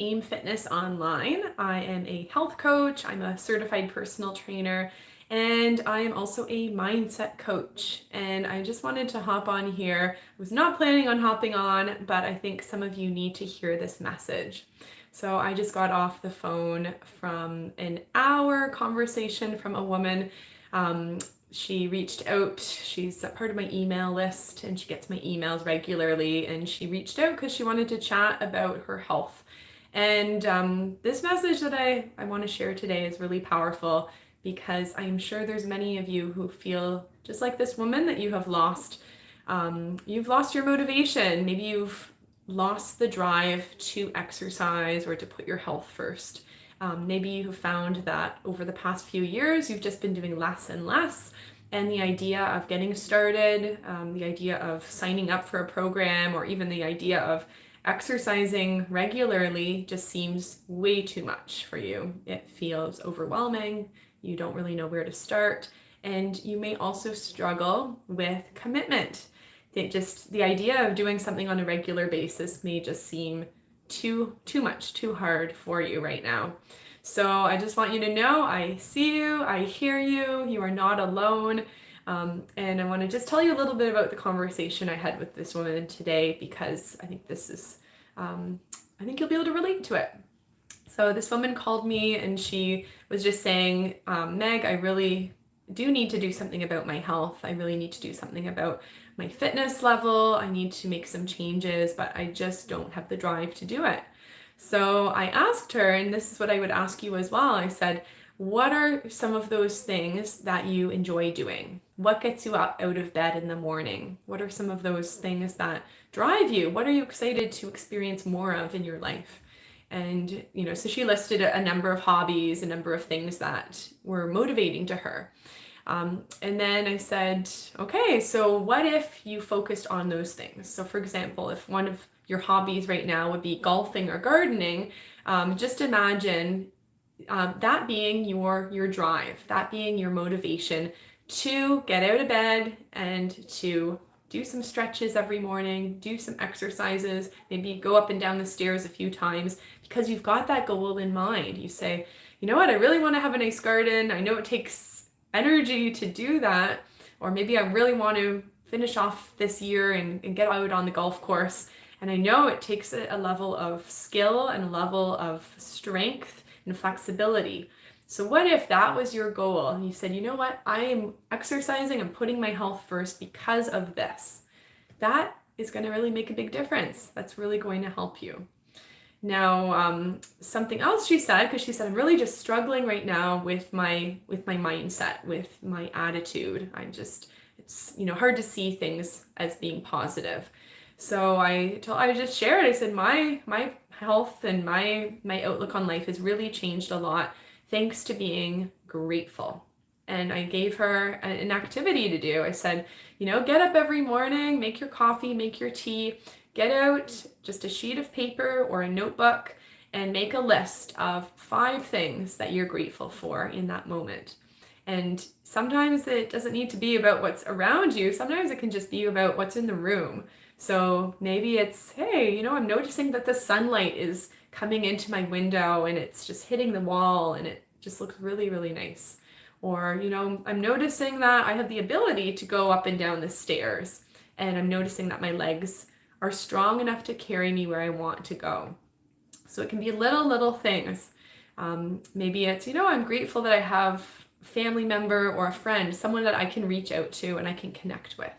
AIM Fitness Online. I am a health coach, I'm a certified personal trainer, and I am also a mindset coach. And I just wanted to hop on here. I was not planning on hopping on, but I think some of you need to hear this message. So I just got off the phone from an hour conversation from a woman. She reached out. She's a part of my email list and she gets my emails regularly. And she reached out because she wanted to chat about her health. And this message that I want to share today is really powerful because I'm sure there's many of you who feel just like this woman that you have lost. You've lost your motivation. Maybe you've lost the drive to exercise or to put your health first. Maybe you have found that over the past few years, you've just been doing less and less. And the idea of getting started, the idea of signing up for a program, or even the idea of exercising regularly just seems way too much for you. It feels overwhelming. You don't really know where to start. And you may also struggle with commitment. The idea of doing something on a regular basis may just seem too much, too hard for you right now. So I just want you to know I see you, I hear you, you are not alone. And I want to just tell you a little bit about the conversation I had with this woman today because I think this is, I think you'll be able to relate to it. So this woman called me and she was just saying, Meg, I really do need to do something about my health. I really need to do something about my fitness level. I need to make some changes, but I just don't have the drive to do it. So I asked her, and this is what I would ask you as well. I said, what are some of those things that you enjoy doing? What gets you up out of bed in the morning? What are some of those things that drive you? What are you excited to experience more of in your life? And, so she listed a number of hobbies, a number of things that were motivating to her. And then I said, okay, so what if you focused on those things? So for example, if one of your hobbies right now would be golfing or gardening, just imagine that being your drive, that being your motivation to get out of bed and to do some stretches every morning, do some exercises, maybe go up and down the stairs a few times because you've got that goal in mind. You say, you know what, I really want to have a nice garden. I know it takes energy to do that, or maybe I really want to finish off this year and get out on the golf course. And I know it takes a level of skill and a level of strength and flexibility. So what if that was your goal and you said, you know what, I am exercising and putting my health first because of this. That is going to really make a big difference. That's really going to help you. Now, something else she said, because she said, I'm really just struggling right now with my mindset, with my attitude. It's hard to see things as being positive. So I just shared, I said, my health and my outlook on life has really changed a lot thanks to being grateful. And I gave her an activity to do. I said, get up every morning, make your coffee, make your tea, get out just a sheet of paper or a notebook and make a list of 5 things that you're grateful for in that moment. And sometimes it doesn't need to be about what's around you. Sometimes it can just be about what's in the room. So maybe it's, hey, I'm noticing that the sunlight is coming into my window and it's just hitting the wall and it just looks really, really nice. Or, I'm noticing that I have the ability to go up and down the stairs and I'm noticing that my legs are strong enough to carry me where I want to go. So it can be little things. Maybe it's, I'm grateful that I have a family member or a friend, someone that I can reach out to and I can connect with.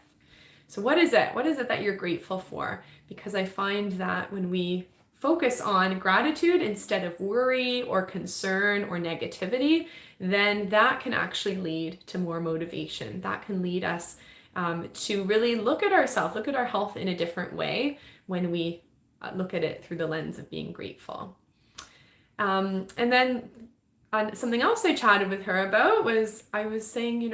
So what is it? What is it that you're grateful for? Because I find that when we focus on gratitude instead of worry or concern or negativity, then that can actually lead to more motivation. That can lead us to really look at ourselves, look at our health in a different way when we look at it through the lens of being grateful. And then something else I chatted with her about was I was saying,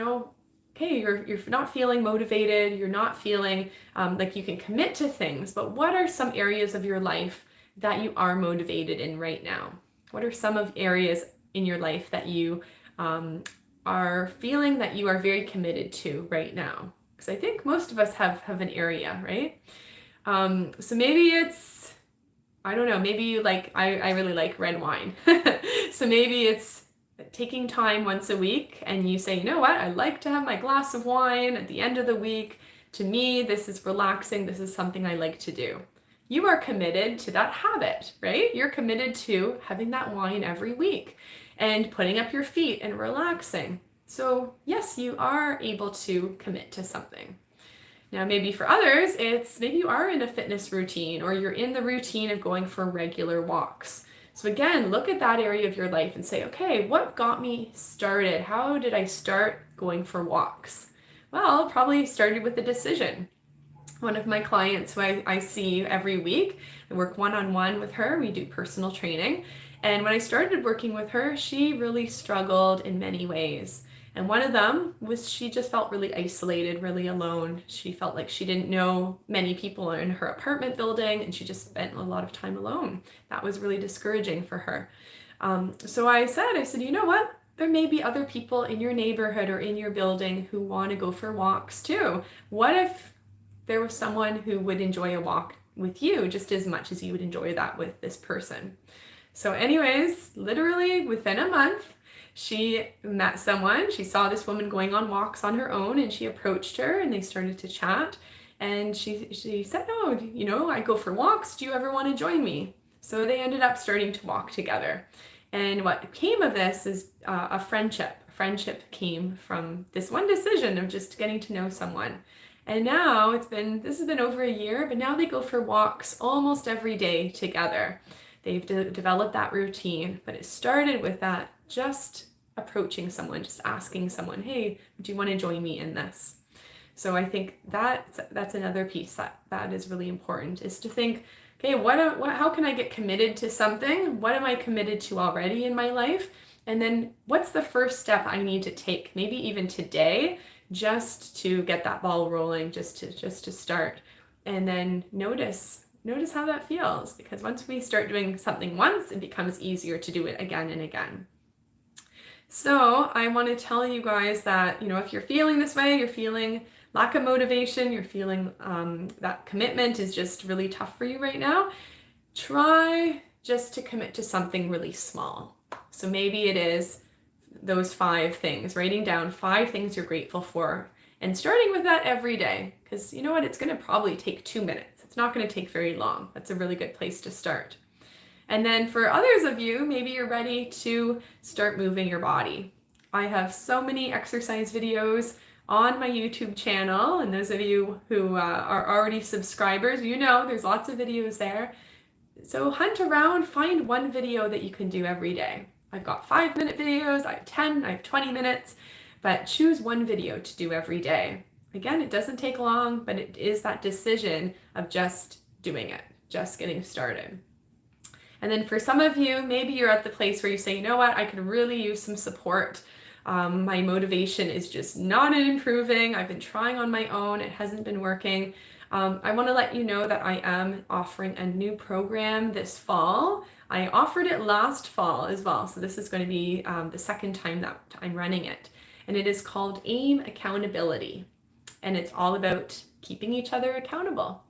okay, you're not feeling motivated, you're not feeling like you can commit to things, but what are some areas of your life that you are motivated in right now? What are some of areas in your life that you are feeling that you are very committed to right now? Because I think most of us have an area, right? So maybe it's I don't know, maybe you like, I really like red wine. So maybe it's taking time once a week and you say, you know what, I like to have my glass of wine at the end of the week. To me, this is relaxing. This is something I like to do. You are committed to that habit, right? You're committed to having that wine every week and putting up your feet and relaxing. So yes, you are able to commit to something. Now, maybe for others, it's maybe you are in a fitness routine or you're in the routine of going for regular walks. So again, look at that area of your life and say, okay, what got me started? How did I start going for walks? Well, probably started with a decision. One of my clients who I see every week, I work one-on-one with her, we do personal training. And when I started working with her, she really struggled in many ways. And one of them was she just felt really isolated, really alone. She felt like she didn't know many people in her apartment building and she just spent a lot of time alone. That was really discouraging for her. So I said, you know what? There may be other people in your neighborhood or in your building who want to go for walks too. What if there was someone who would enjoy a walk with you just as much as you would enjoy that with this person? So anyways, literally within a month, she met someone. She saw this woman going on walks on her own and she approached her and they started to chat. And she said, oh, you know, I go for walks. Do you ever want to join me? So they ended up starting to walk together. And what came of this is a friendship. Friendship came from this one decision of just getting to know someone. And now this has been over a year, but now they go for walks almost every day together. They've developed that routine, but it started with that just approaching someone, just asking someone, hey, do you want to join me in this? So I think that's another piece that is really important, is to think, okay, how can I get committed to something? What am I committed to already in my life? And then what's the first step I need to take, maybe even today, just to get that ball rolling, just to start. And then notice how that feels, because once we start doing something once, it becomes easier to do it again and again. So I want to tell you guys that, you know, if you're feeling this way, you're feeling lack of motivation, you're feeling that commitment is just really tough for you right now, try just to commit to something really small. So maybe it is those 5 things, writing down 5 things you're grateful for and starting with that every day, because you know what, it's going to probably take 2 minutes. It's not going to take very long. That's a really good place to start. And then for others of you, maybe you're ready to start moving your body. I have so many exercise videos on my YouTube channel, and those of you who are already subscribers, you know there's lots of videos there. So hunt around, find one video that you can do every day. I've got 5-minute videos, I have 10, I have 20 minutes, but choose one video to do every day. Again, it doesn't take long, but it is that decision of just doing it, just getting started. And then for some of you, maybe you're at the place where you say, you know what, I could really use some support. My motivation is just not improving. I've been trying on my own. It hasn't been working. I want to let you know that I am offering a new program this fall. I offered it last fall as well. So this is going to be the second time that I'm running it. And it is called AIM Accountability. And it's all about keeping each other accountable.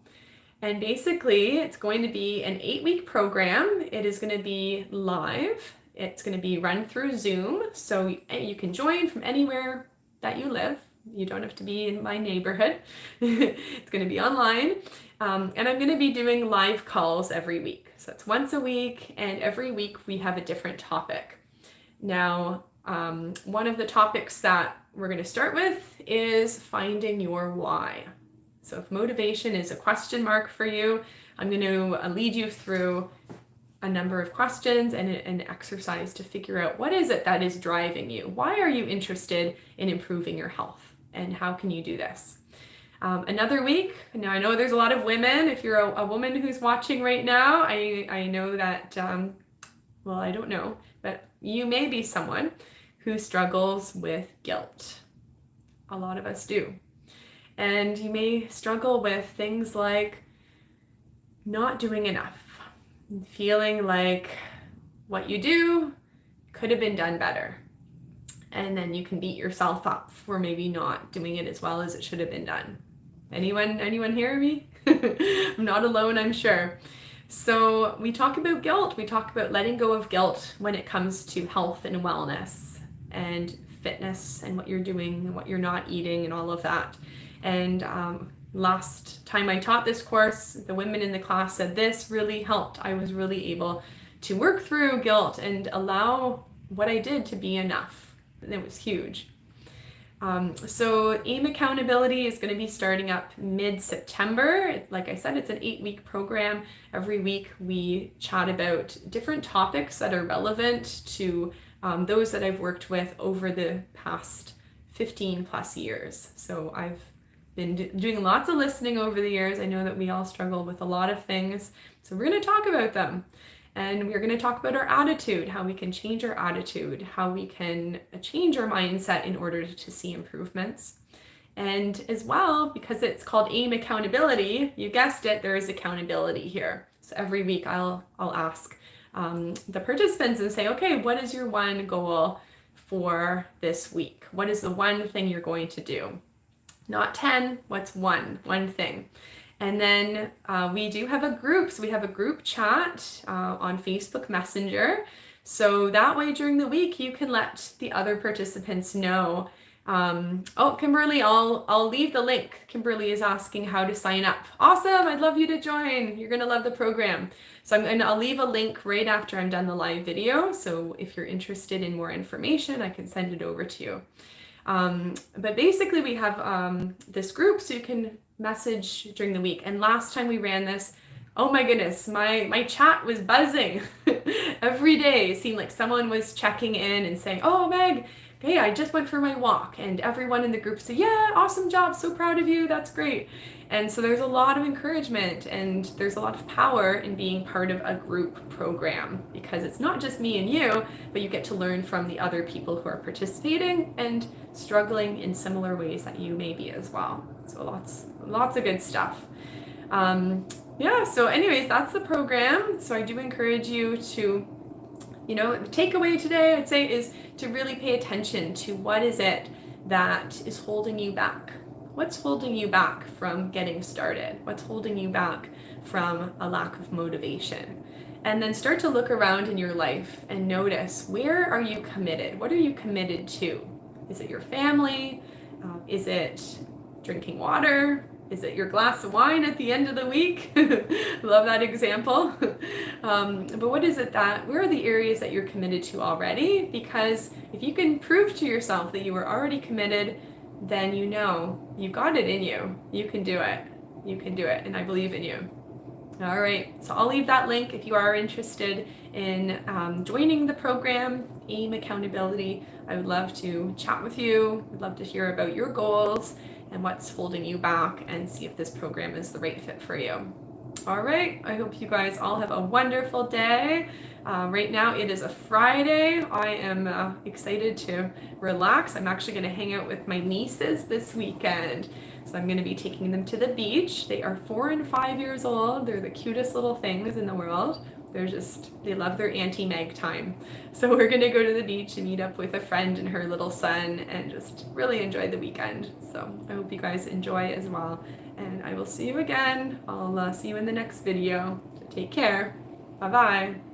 And basically, it's going to be an 8-week program. It is going to be live. It's going to be run through Zoom. So you can join from anywhere that you live. You don't have to be in my neighborhood. It's going to be online. And I'm going to be doing live calls every week. So it's once a week, and every week we have a different topic. Now, one of the topics that we're going to start with is finding your why. So if motivation is a question mark for you, I'm going to lead you through a number of questions and an exercise to figure out what is it that is driving you? Why are you interested in improving your health? And how can you do this? Another week, now I know there's a lot of women. If you're a woman who's watching right now, I know that, well, I don't know, but you may be someone who struggles with guilt. A lot of us do. And you may struggle with things like not doing enough, feeling like what you do could have been done better. And then you can beat yourself up for maybe not doing it as well as it should have been done. Anyone hear me? I'm not alone, I'm sure. So we talk about guilt. We talk about letting go of guilt when it comes to health and wellness and fitness and what you're doing and what you're not eating and all of that. And last time I taught this course, the women in the class said this really helped. I was really able to work through guilt and allow what I did to be enough. And it was huge. So AIM Accountability is going to be starting up mid-September. Like I said, it's an 8-week program. Every week we chat about different topics that are relevant to those that I've worked with over the past 15 plus years. So I've been doing lots of listening over the years. I know that we all struggle with a lot of things. So we're going to talk about them. And we're going to talk about our attitude, how we can change our attitude, how we can change our mindset in order to see improvements. And as well, because it's called AIM Accountability, you guessed it, there is accountability here. So every week I'll ask the participants and say, okay, what is your one goal for this week? What is the one thing you're going to do? Not 10, what's one thing? And then we do have a group. So we have a group chat on Facebook Messenger. So that way during the week, you can let the other participants know. Oh, Kimberly, I'll leave the link. Kimberly is asking how to sign up. Awesome. I'd love you to join. You're going to love the program. So I'll leave a link right after I'm done the live video. So if you're interested in more information, I can send it over to you. But basically we have this group so you can message during the week. And last time we ran this, oh my goodness, my chat was buzzing. Every day it seemed like someone was checking in and saying, oh Meg, hey, I just went for my walk. And everyone in the group said, yeah, awesome job, so proud of you, that's great. And so there's a lot of encouragement and there's a lot of power in being part of a group program, because it's not just me and you, but you get to learn from the other people who are participating and struggling in similar ways that you may be as well. So lots of good stuff. Yeah, so anyways, that's the program. So I do encourage you to, the takeaway today, I'd say, is to really pay attention to what is it that is holding you back. What's holding you back from getting started? What's holding you back from a lack of motivation? And then start to look around in your life and notice, where are you committed? What are you committed to? Is it your family? Is it drinking water? Is it your glass of wine at the end of the week? Love that example. But what is it where are the areas that you're committed to already? Because if you can prove to yourself that you are already committed, then you've got it in you. You can do it. You can do it. And I believe in you. All right. So I'll leave that link if you are interested in joining the program, AIM Accountability. I would love to chat with you. I'd love to hear about your goals and what's holding you back and see if this program is the right fit for you. All right, I hope you guys all have a wonderful day. Right now it is a Friday. I am excited to relax. I'm actually going to hang out with my nieces this weekend. So I'm going to be taking them to the beach. They are 4 and 5 years old. They're the cutest little things in the world. They love their Auntie Meg time. So we're going to go to the beach and meet up with a friend and her little son and just really enjoy the weekend. So I hope you guys enjoy as well. And I will see you again. I'll see you in the next video. So take care. Bye-bye.